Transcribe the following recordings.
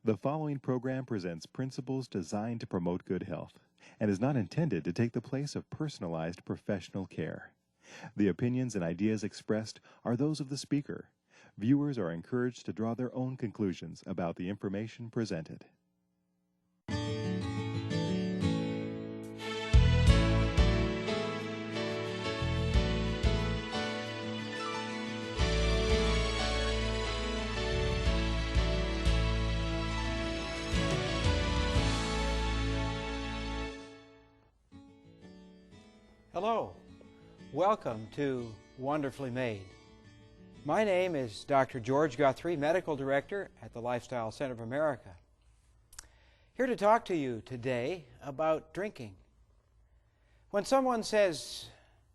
The following program presents principles designed to promote good health and is not intended to take the place of personalized professional care. The opinions and ideas expressed are those of the speaker. Viewers are encouraged to draw their own conclusions about the information presented. Hello, welcome to Wonderfully Made. My name is Dr. George Guthrie, Medical Director at the Lifestyle Center of America. Here to talk to you today about drinking. When someone says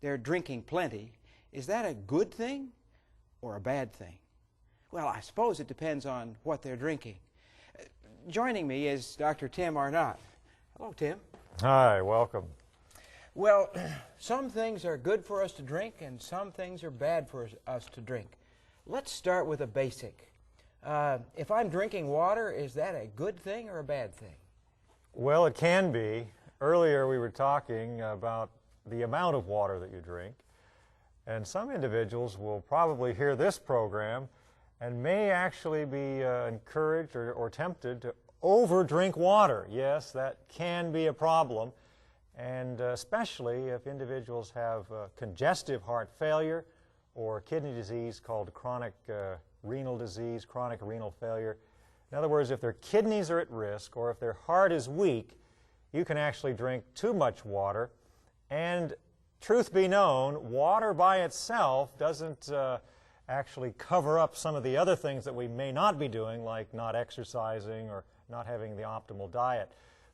they're drinking plenty, is that a good thing or a bad thing? Well, I suppose it depends on what they're drinking. Joining me is Dr. Tim Arnott. Hello, Tim. Hi, welcome. Well, some things are good for us to drink and some things are bad for us to drink. Let's start with a basic. If I'm drinking water, is that a good thing or a bad thing? Well, it can be. Earlier we were talking about the amount of water that you drink, and some individuals will probably hear this program and may actually be encouraged or tempted to over-drink water. Yes, that can be a problem. And especially if individuals have congestive heart failure or kidney disease called chronic renal disease, chronic renal failure. In other words, if their kidneys are at risk or if their heart is weak, you can actually drink too much water. And truth be known, water by itself doesn't actually cover up some of the other things that we may not be doing, like not exercising or not having the optimal diet.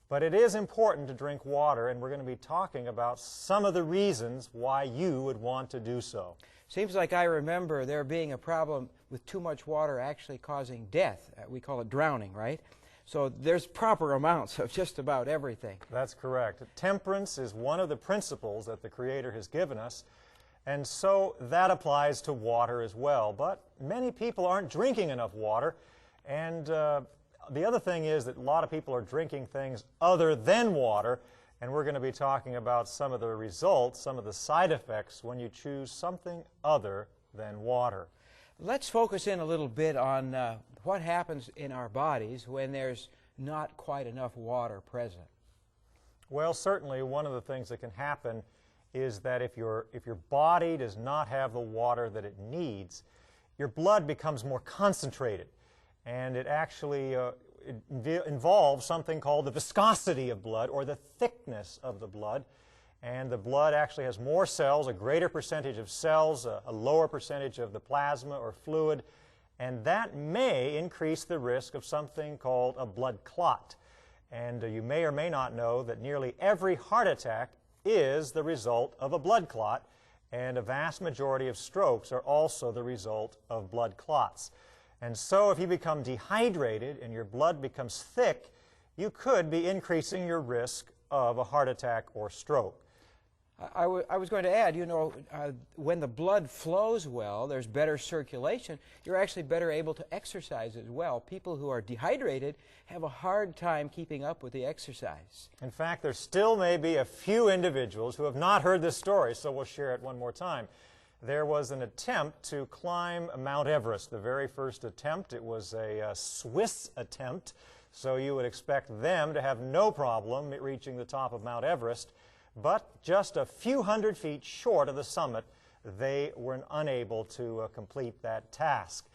But it is important to drink water, and we're going to be talking about some of the reasons why you would want to do so. Seems like I remember there being a problem with too much water actually causing death. We call it drowning, right? So there's proper amounts of just about everything. That's correct. Temperance is one of the principles that the Creator has given us, and so that applies to water as well. But many people aren't drinking enough water, and the other thing is that a lot of people are drinking things other than water, and we're going to be talking about some of the results, some of the side effects when you choose something other than water. Let's focus in a little bit on what happens in our bodies when there's not quite enough water present. Well, certainly one of the things that can happen is that if your body does not have the water that it needs, your blood becomes more concentrated. And it actually involves something called the viscosity of blood, or the thickness of the blood. And the blood actually has more cells, a greater percentage of cells, a lower percentage of the plasma or fluid, and that may increase the risk of something called a blood clot. And you may or may not know that nearly every heart attack is the result of a blood clot, and a vast majority of strokes are also the result of blood clots. And so if you become dehydrated and your blood becomes thick, you could be increasing your risk of a heart attack or stroke. I was going to add, when the blood flows well, there's better circulation, you're actually better able to exercise as well. People who are dehydrated have a hard time keeping up with the exercise. In fact, there still may be a few individuals who have not heard this story, so we'll share it one more time. There was an attempt to climb Mount Everest. The very first attempt, it was a Swiss attempt, so you would expect them to have no problem reaching the top of Mount Everest. But just a few hundred feet short of the summit, they were unable to complete that task.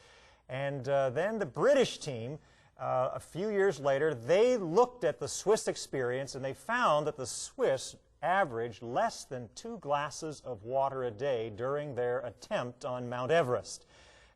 And then the British team, a few years later, they looked at the Swiss experience and they found that the Swiss averaged less than 2 glasses of water a day during their attempt on Mount Everest.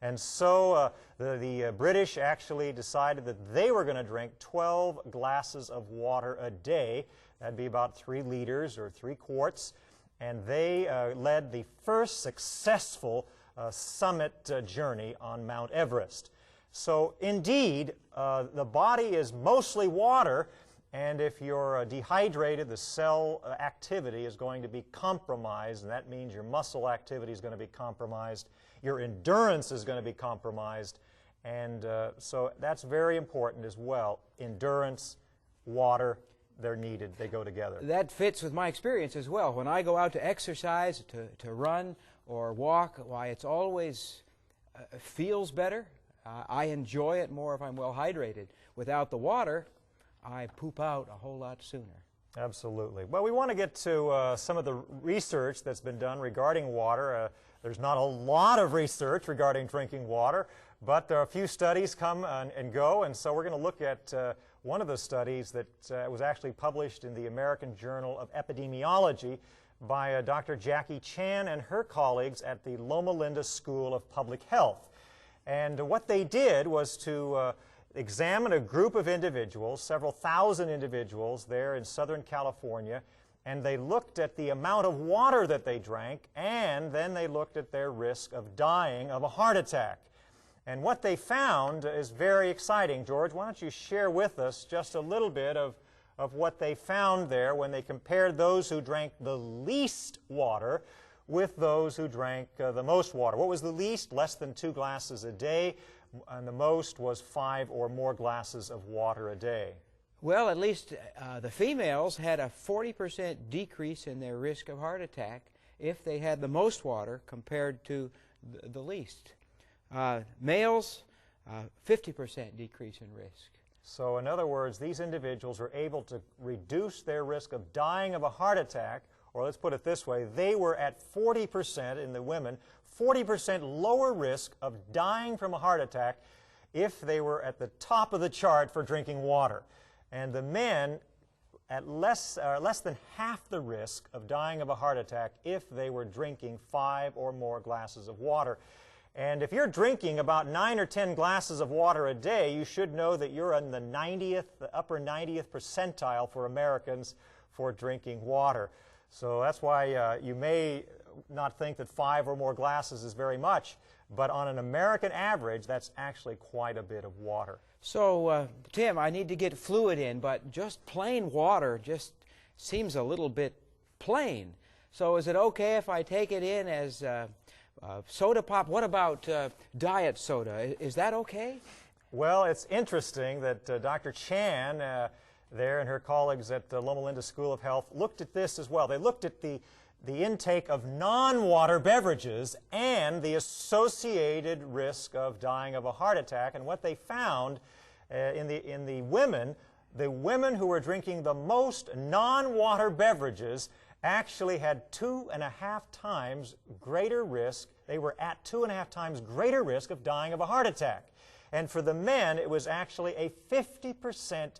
And so the British actually decided that they were going to drink 12 glasses of water a day. That'd be about 3 liters or 3 quarts. And they led the first successful summit journey on Mount Everest. So indeed, the body is mostly water, and if you're dehydrated, the cell activity is going to be compromised, and that means your muscle activity is going to be compromised, your endurance is going to be compromised, And so that's very important as well. Endurance, water, they're needed. They go together. That fits with my experience as well. When I go out to exercise, to run or walk, why, it's always feels better. I enjoy it more if I'm well hydrated. Without the water, I poop out a whole lot sooner. Absolutely. Well, we want to get to some of the research that's been done regarding water. There's not a lot of research regarding drinking water, but there are a few studies come and go, and so we're going to look at one of the studies that was actually published in the American Journal of Epidemiology by Dr. Jackie Chan and her colleagues at the Loma Linda School of Public Health. And what they did was to examine a group of individuals, several thousand individuals there in Southern California, and they looked at the amount of water that they drank, and then they looked at their risk of dying of a heart attack. And what they found is very exciting. George, why don't you share with us just a little bit of what they found there when they compared those who drank the least water with those who drank the most water. What was the least? Less than 2 glasses a day, and the most was 5 or more glasses of water a day. Well, at least the females had a 40% decrease in their risk of heart attack if they had the most water compared to the least. Males, 50% decrease in risk. So in other words, these individuals are able to reduce their risk of dying of a heart attack, or let's put it this way, they were at 40% in the women, 40% lower risk of dying from a heart attack if they were at the top of the chart for drinking water. And the men at less than half the risk of dying of a heart attack if they were drinking 5 or more glasses of water. And if you're drinking about 9 or 10 glasses of water a day, you should know that you're in the upper 90th percentile for Americans for drinking water. So that's why you may not think that 5 or more glasses is very much, but on an American average, that's actually quite a bit of water. So, Tim, I need to get fluid in, but just plain water just seems a little bit plain. So is it okay if I take it in as soda pop? What about diet soda? Is that okay? Well, it's interesting that Dr. Chan there and her colleagues at the Loma Linda School of Health looked at this as well. They looked at the intake of non-water beverages and the associated risk of dying of a heart attack. And what they found in the women who were drinking the most non-water beverages actually had 2.5 times greater risk. They were at 2.5 times greater risk of dying of a heart attack. And for the men, it was actually a 50%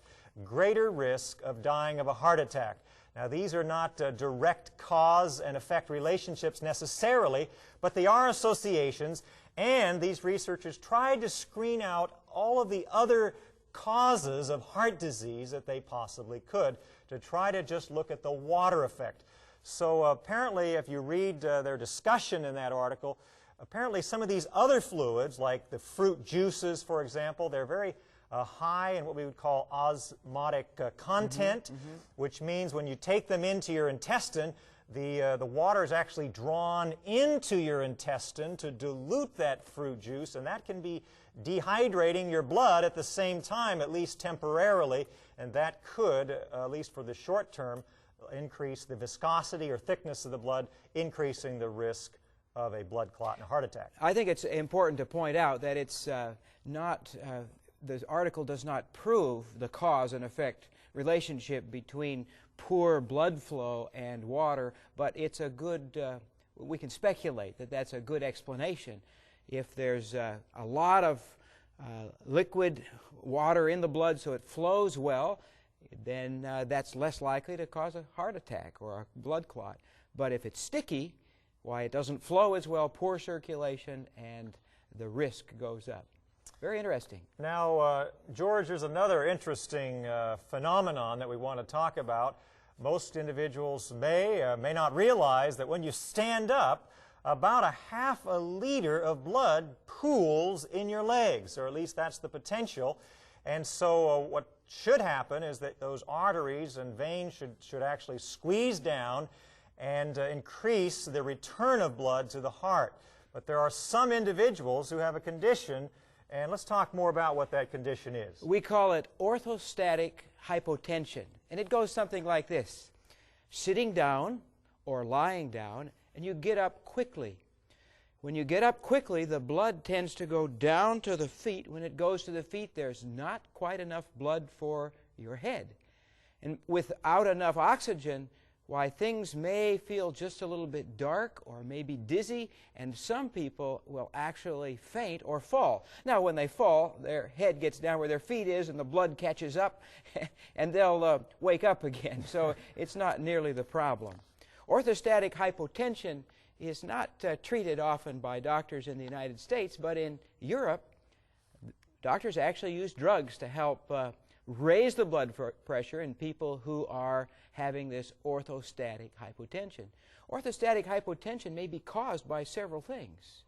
greater risk of dying of a heart attack. Now, these are not direct cause and effect relationships necessarily, but they are associations, and these researchers tried to screen out all of the other causes of heart disease that they possibly could to try to just look at the water effect. So apparently, if you read their discussion in that article, apparently some of these other fluids, like the fruit juices, for example, they're very high in what we would call osmotic content, which means when you take them into your intestine, the water is actually drawn into your intestine to dilute that fruit juice, and that can be dehydrating your blood at the same time, at least temporarily, and that could, at least for the short term, increase the viscosity or thickness of the blood, increasing the risk of a blood clot and a heart attack. I think it's important to point out that it's the article does not prove the cause and effect relationship between poor blood flow and water, but it's a good, we can speculate that that's a good explanation. If there's a lot of liquid water in the blood so it flows well, then that's less likely to cause a heart attack or a blood clot. But if it's sticky, why, it doesn't flow as well, poor circulation, and the risk goes up. Very interesting. Now, George, there's another interesting phenomenon that we want to talk about. Most individuals may not realize that when you stand up, about a half a liter of blood pools in your legs, or at least that's the potential. And so what should happen is that those arteries and veins should actually squeeze down and increase the return of blood to the heart. But there are some individuals who have a condition And let's talk more about what that condition is. We call it orthostatic hypotension, and it goes something like this. Sitting down or lying down, and you get up quickly. When you get up quickly, the blood tends to go down to the feet. When it goes to the feet, there's not quite enough blood for your head. And without enough oxygen, why, things may feel just a little bit dark or maybe dizzy, and some people will actually faint or fall. Now, when they fall, their head gets down where their feet is, and the blood catches up, and they'll wake up again. So it's not nearly the problem. Orthostatic hypotension is not treated often by doctors in the United States, but in Europe, doctors actually use drugs to help raise the blood pressure in people who are having this orthostatic hypotension. Orthostatic hypotension may be caused by several things.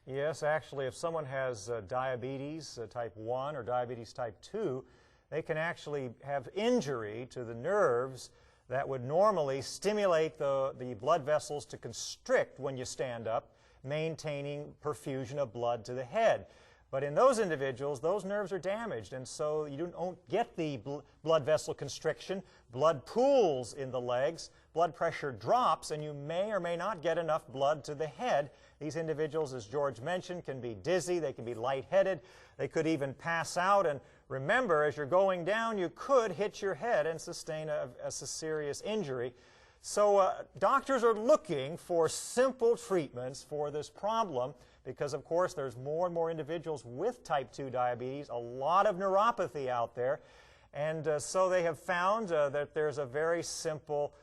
Yes, actually, if someone has diabetes type 1 or diabetes type 2, they can actually have injury to the nerves that would normally stimulate the blood vessels to constrict when you stand up, maintaining perfusion of blood to the head. But in those individuals, those nerves are damaged, and so you don't get the blood vessel constriction. Blood pools in the legs, blood pressure drops, and you may or may not get enough blood to the head. These individuals, as George mentioned, can be dizzy, they can be lightheaded, they could even pass out. And remember, as you're going down, you could hit your head and sustain a serious injury. So doctors are looking for simple treatments for this problem because, of course, there's more and more individuals with type 2 diabetes, a lot of neuropathy out there, and so they have found that there's a very simple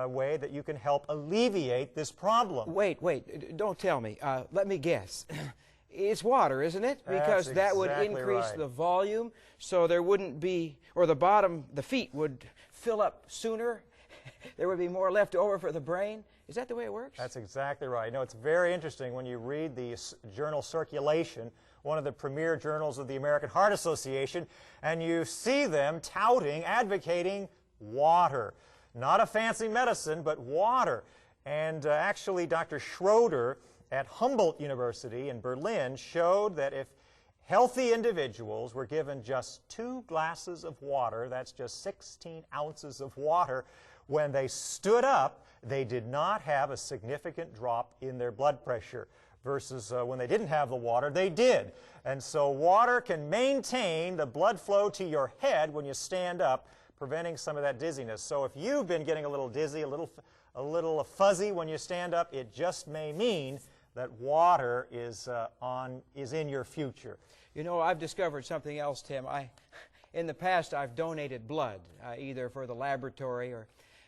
way that you can help alleviate this problem. Wait, don't tell me. Let me guess. It's water, isn't it? Because That's that would exactly increase right. the volume, so there wouldn't be, or the feet would fill up sooner. There would be more left over for the brain. Is that the way it works? That's exactly right. You know, it's very interesting when you read the journal Circulation, one of the premier journals of the American Heart Association, and you see them touting, advocating water. Not a fancy medicine, but water. And actually, Dr. Schroeder at Humboldt University in Berlin showed that if healthy individuals were given just 2 glasses of water, that's just 16 ounces of water, when they stood up, they did not have a significant drop in their blood pressure, versus when they didn't have the water, they did. And so water can maintain the blood flow to your head when you stand up, preventing some of that dizziness. So if you've been getting a little dizzy, a little fuzzy when you stand up, it just may mean that water is in your future. You know, I've discovered something else, Tim. In the past, I've donated blood, either for the laboratory or...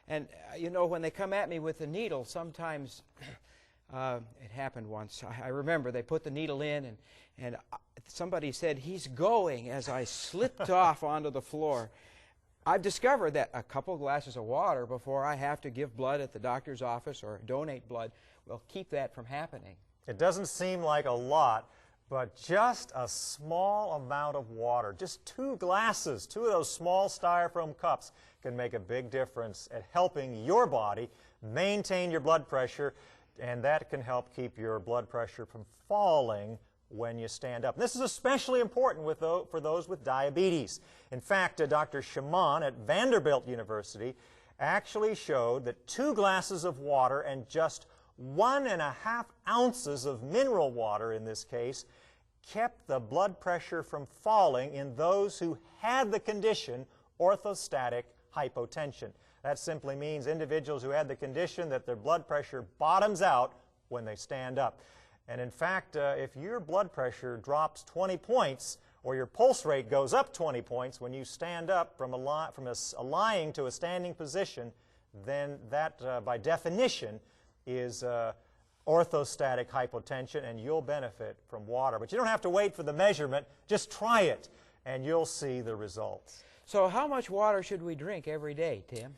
And, you know, when they come at me with the needle, sometimes, it happened once. I remember they put the needle in, and somebody said, "He's going," as I slipped off onto the floor. I've discovered that a couple glasses of water before I have to give blood at the doctor's office or donate blood will keep that from happening. It doesn't seem like a lot, but just a small amount of water, just 2 glasses, 2 of those small styrofoam cups can make a big difference at helping your body maintain your blood pressure, and that can help keep your blood pressure from falling when you stand up. And this is especially important for those with diabetes. In fact, Dr. Shaman at Vanderbilt University actually showed that 2 glasses of water and just 1.5 ounces of mineral water in this case kept the blood pressure from falling in those who had the condition orthostatic hypotension. That simply means individuals who had the condition that their blood pressure bottoms out when they stand up. And in fact, if your blood pressure drops 20 points or your pulse rate goes up 20 points when you stand up from a lying to a standing position, then that, by definition, is orthostatic hypotension, and you'll benefit from water. But you don't have to wait for the measurement. Just try it, and you'll see the results. So how much water should we drink every day, Tim?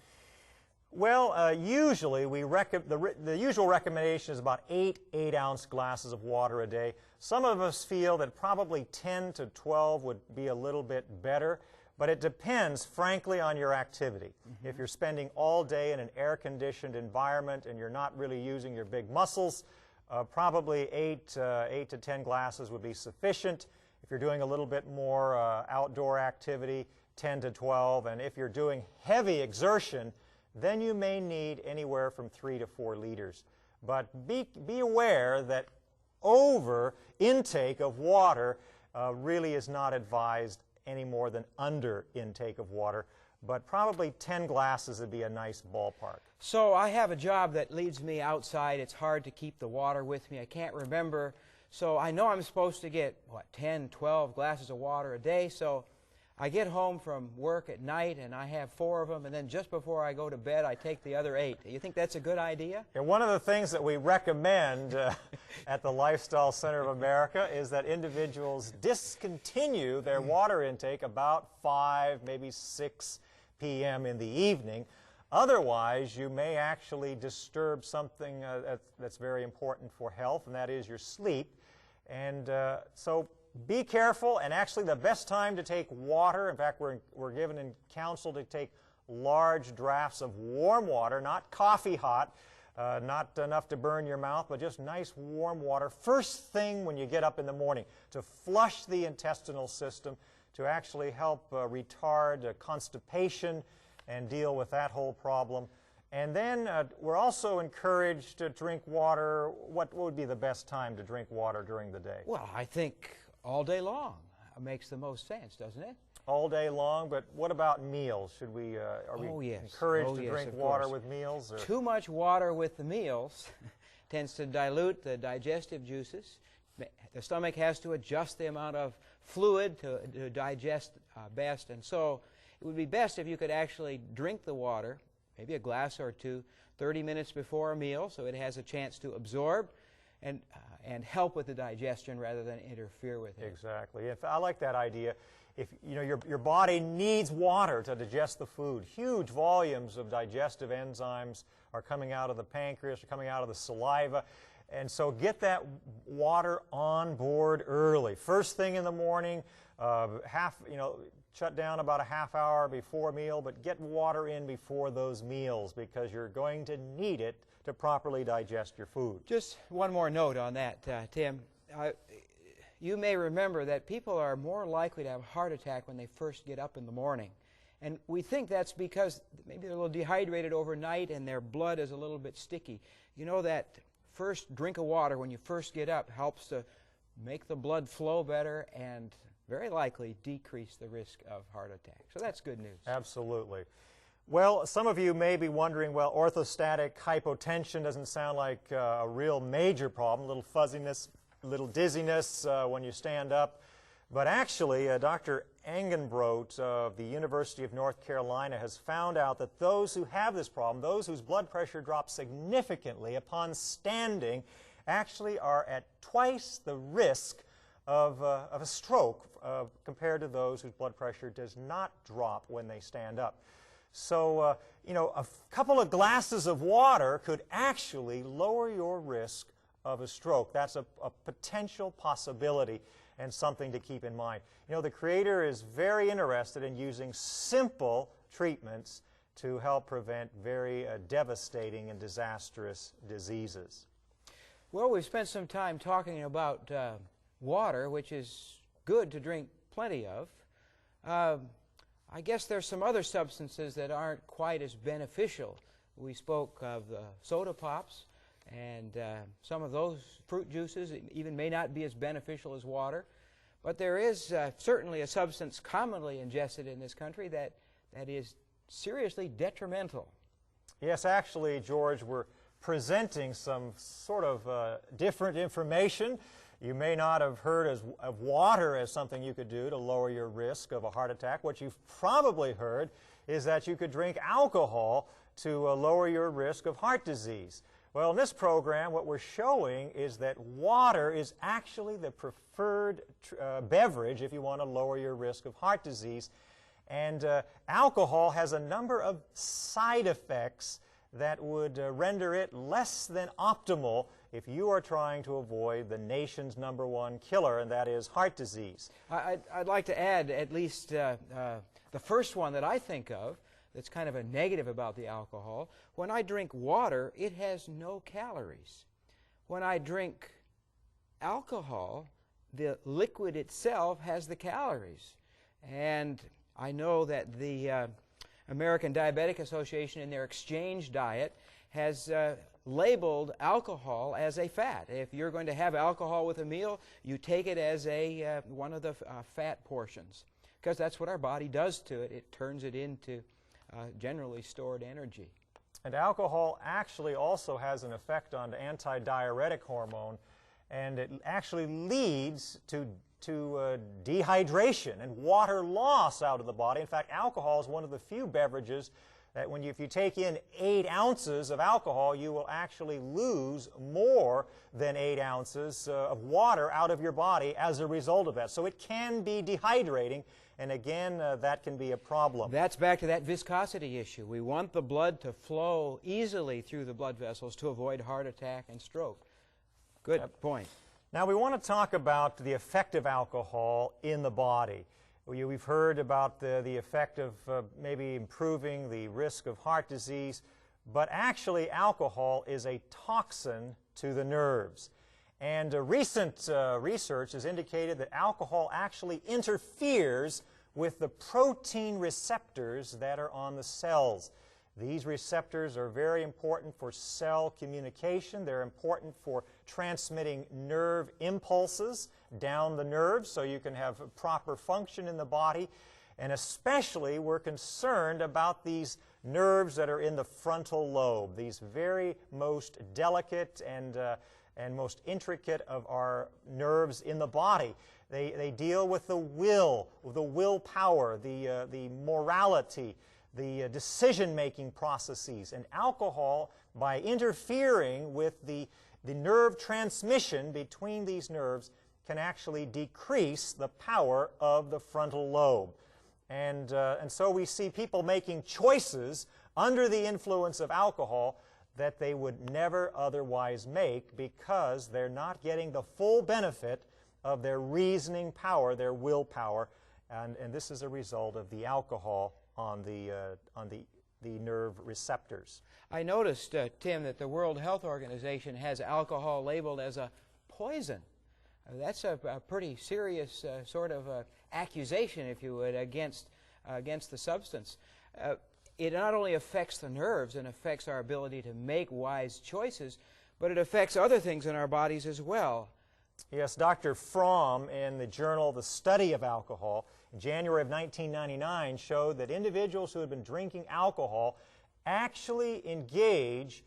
Well, usually the usual recommendation is about 8 8-ounce glasses of water a day. Some of us feel that probably 10 to 12 would be a little bit better, but it depends, frankly, on your activity. If you're spending all day in an air-conditioned environment and you're not really using your big muscles, probably 8 to 10 glasses would be sufficient. If you're doing a little bit more outdoor activity, 10 to 12. And if you're doing heavy exertion, then you may need anywhere from 3 to 4 liters. But be aware that over intake of water really is not advised any more than under intake of water. But probably 10 glasses would be a nice ballpark. So I have a job that leads me outside. It's hard to keep the water with me. I can't remember. So I know I'm supposed to get, 10, 12 glasses of water a day. So I get home from work at night and I have 4 of them, and then just before I go to bed I take the other 8. Do you think that's a good idea? And one of the things that we recommend at the Lifestyle Center of America is that individuals discontinue their water intake about 5, maybe 6 p.m. in the evening. Otherwise, you may actually disturb something that's very important for health, and that is your sleep. And so be careful, and actually the best time to take water, in fact, we're given in counsel to take large drafts of warm water, not coffee hot, not enough to burn your mouth, but just nice warm water first thing when you get up in the morning to flush the intestinal system, to actually help retard constipation and deal with that whole problem. And then we're also encouraged to drink water. What would be the best time to drink water during the day? Well, I think all day long makes the most sense, doesn't it? All day long, but what about meals? Should we, are we encouraged to drink water with meals? Or? Too much water with the meals tends to dilute the digestive juices. The stomach has to adjust the amount of fluid to digest best, and so it would be best if you could actually drink the water, maybe a glass or 2, 30 minutes before a meal, so it has a chance to absorb and help with the digestion rather than interfere with it. Exactly. I like that idea. If you know your body needs water to digest the food. Huge volumes of digestive enzymes are coming out of the pancreas, are coming out of the saliva, and so get that water on board early. First thing in the morning, shut down about a half hour before a meal, but get water in before those meals because you're going to need it to properly digest your food. Just one more note on that, Tim. You may remember that people are more likely to have a heart attack when they first get up in the morning. And we think that's because maybe they're a little dehydrated overnight and their blood is a little bit sticky. You know that first drink of water when you first get up helps to make the blood flow better and very likely decrease the risk of heart attack. So that's good news. Absolutely. Well, some of you may be wondering, well, orthostatic hypotension doesn't sound like a real major problem, a little fuzziness, a little dizziness when you stand up. But actually, Dr. Engenbrodt of the University of North Carolina has found out that those who have this problem, those whose blood pressure drops significantly upon standing, actually are at twice the risk of a stroke compared to those whose blood pressure does not drop when they stand up. So, a couple of glasses of water could actually lower your risk of a stroke. That's a potential possibility and something to keep in mind. The Creator is very interested in using simple treatments to help prevent very devastating and disastrous diseases. Well, we've spent some time talking about water, which is good to drink plenty of. I guess there's some other substances that aren't quite as beneficial. We spoke of the soda pops, and some of those fruit juices even may not be as beneficial as water. But there is certainly a substance commonly ingested in this country that is seriously detrimental. Yes, actually, George, we're presenting some sort of different information. You may not have heard of water as something you could do to lower your risk of a heart attack. What you've probably heard is that you could drink alcohol to lower your risk of heart disease. Well, in this program, what we're showing is that water is actually the preferred beverage if you want to lower your risk of heart disease. And alcohol has a number of side effects that would render it less than optimal if you are trying to avoid the nation's #1 killer, and that is heart disease. I'd like to add at least the first one that I think of that's kind of a negative about the alcohol. When I drink water, it has no calories. When I drink alcohol, the liquid itself has the calories. And I know that the American Diabetic Association in their exchange diet has labeled alcohol as a fat. If you're going to have alcohol with a meal, you take it as a one of the fat portions, because that's what our body does to it. It turns it into generally stored energy. And alcohol actually also has an effect on the antidiuretic hormone, and it actually leads to dehydration and water loss out of the body. In fact, alcohol is one of the few beverages that if you take in 8 ounces of alcohol, you will actually lose more than 8 ounces of water out of your body as a result of that. So it can be dehydrating, and again, that can be a problem. That's back to that viscosity issue. We want the blood to flow easily through the blood vessels to avoid heart attack and stroke. Good point. Now we want to talk about the effect of alcohol in the body. We've heard about the effect of maybe improving the risk of heart disease, but actually alcohol is a toxin to the nerves. And recent research has indicated that alcohol actually interferes with the protein receptors that are on the cells. These receptors are very important for cell communication. They're important for transmitting nerve impulses down the nerves so you can have proper function in the body. And especially we're concerned about these nerves that are in the frontal lobe, these very most delicate and most intricate of our nerves in the body. They deal with the willpower, the morality, the decision-making processes. And alcohol, by interfering with the nerve transmission between these nerves, can actually decrease the power of the frontal lobe. And so we see people making choices under the influence of alcohol that they would never otherwise make because they're not getting the full benefit of their reasoning power, their willpower, and this is a result of the alcohol on the nerve receptors. I noticed, Tim, that the World Health Organization has alcohol labeled as a poison. That's a pretty serious sort of accusation, if you would, against the substance. It not only affects the nerves and affects our ability to make wise choices, but it affects other things in our bodies as well. Yes, Dr. Fromm, in the journal The Study of Alcohol, in January of 1999, showed that individuals who had been drinking alcohol actually engage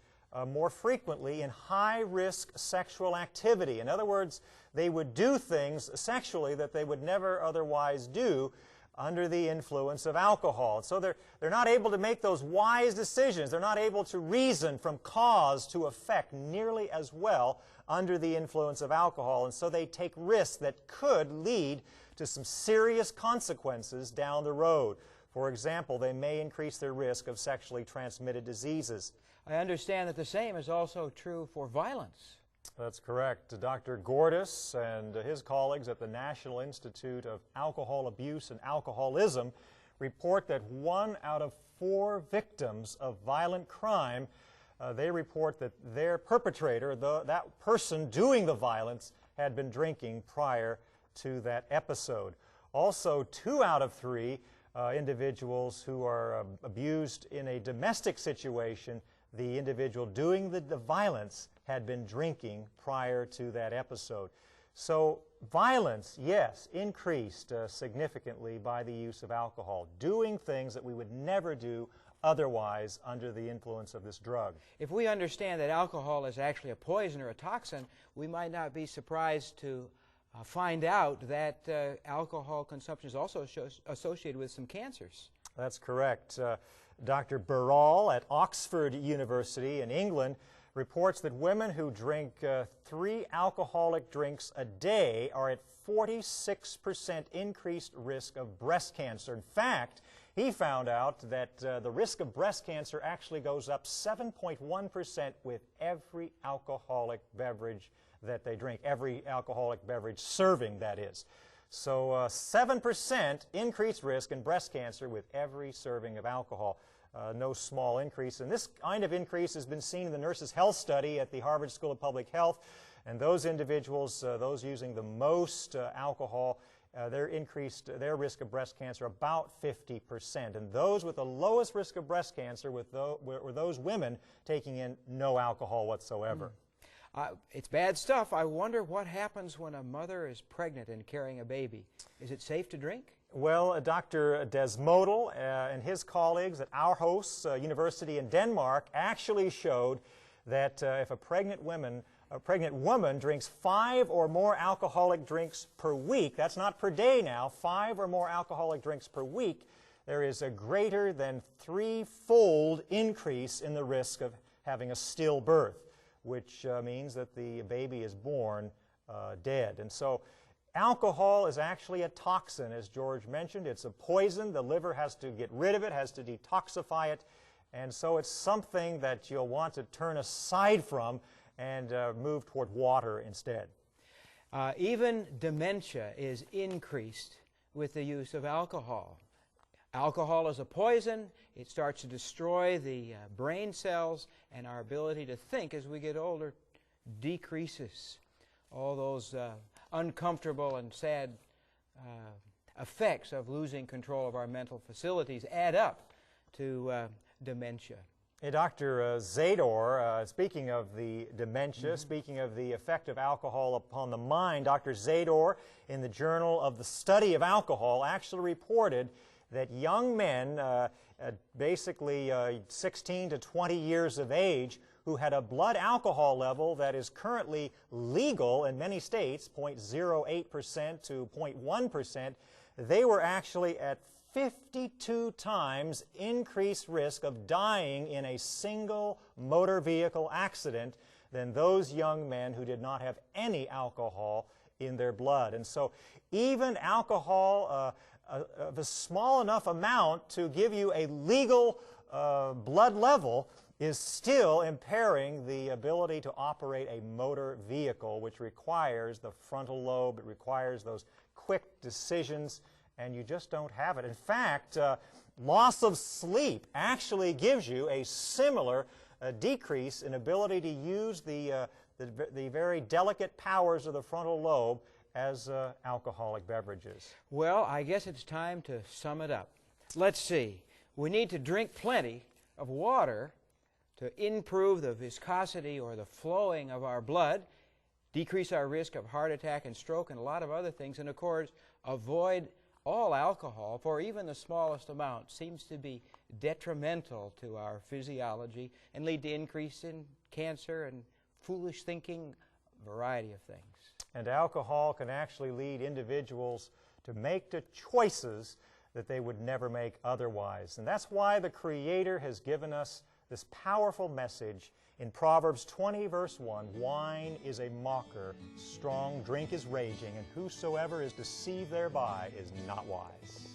more frequently in high-risk sexual activity. In other words, they would do things sexually that they would never otherwise do under the influence of alcohol. So they're not able to make those wise decisions. They're not able to reason from cause to effect nearly as well under the influence of alcohol. And so they take risks that could lead to some serious consequences down the road. For example, they may increase their risk of sexually transmitted diseases. I understand that the same is also true for violence. That's correct. Dr. Gordis and his colleagues at the National Institute of Alcohol Abuse and Alcoholism report that 1 out of 4 victims of violent crime, they report that their perpetrator, that person doing the violence, had been drinking prior to that episode. Also, 2 out of 3 individuals who are abused in a domestic situation, the individual doing the violence had been drinking prior to that episode. So violence, yes, increased significantly by the use of alcohol, doing things that we would never do otherwise under the influence of this drug. If we understand that alcohol is actually a poison or a toxin, we might not be surprised to find out that alcohol consumption is also associated with some cancers. That's correct. Dr. Burrall at Oxford University in England reports that women who drink 3 alcoholic drinks a day are at 46% increased risk of breast cancer. In fact, he found out that the risk of breast cancer actually goes up 7.1% with every alcoholic beverage that they drink, every alcoholic beverage serving, that is. So 7% increased risk in breast cancer with every serving of alcohol. No small increase. And this kind of increase has been seen in the Nurses' Health Study at the Harvard School of Public Health. And those individuals, those using the most alcohol, their risk of breast cancer about 50%. And those with the lowest risk of breast cancer were those women taking in no alcohol whatsoever. It's bad stuff. I wonder what happens when a mother is pregnant and carrying a baby. Is it safe to drink? Well, Dr. Desmodal and his colleagues at Aarhus University in Denmark actually showed that if a pregnant woman drinks 5 or more alcoholic drinks per week, that's not per day now, 5 or more alcoholic drinks per week, there is a greater than 3-fold increase in the risk of having a stillbirth, which means that the baby is born dead. And so alcohol is actually a toxin, as George mentioned. It's a poison. The liver has to get rid of it, has to detoxify it, and so it's something that you'll want to turn aside from and move toward water instead. Even dementia is increased with the use of alcohol. Alcohol is a poison. It starts to destroy the brain cells, and our ability to think as we get older decreases. All those uncomfortable and sad effects of losing control of our mental facilities add up to dementia. Hey, Dr. Zador, speaking of the dementia, speaking of the effect of alcohol upon the mind, Dr. Zador, in the Journal of the Study of Alcohol, actually reported that young men, basically 16 to 20 years of age, who had a blood alcohol level that is currently legal in many states, 0.08% to 0.1%, they were actually at 52 times increased risk of dying in a single motor vehicle accident than those young men who did not have any alcohol in their blood. And so even alcohol of a small enough amount to give you a legal blood level is still impairing the ability to operate a motor vehicle, which requires the frontal lobe, it requires those quick decisions, and you just don't have it. In fact, loss of sleep actually gives you a similar decrease in ability to use the very delicate powers of the frontal lobe as alcoholic beverages. Well, I guess it's time to sum it up. Let's see. We need to drink plenty of water to improve the viscosity or the flowing of our blood, decrease our risk of heart attack and stroke and a lot of other things, and of course avoid all alcohol, for even the smallest amount seems to be detrimental to our physiology and lead to increase in cancer and foolish thinking, a variety of things. And alcohol can actually lead individuals to make the choices that they would never make otherwise. And that's why the Creator has given us this powerful message in Proverbs 20, verse 1, wine is a mocker, strong drink is raging, and whosoever is deceived thereby is not wise.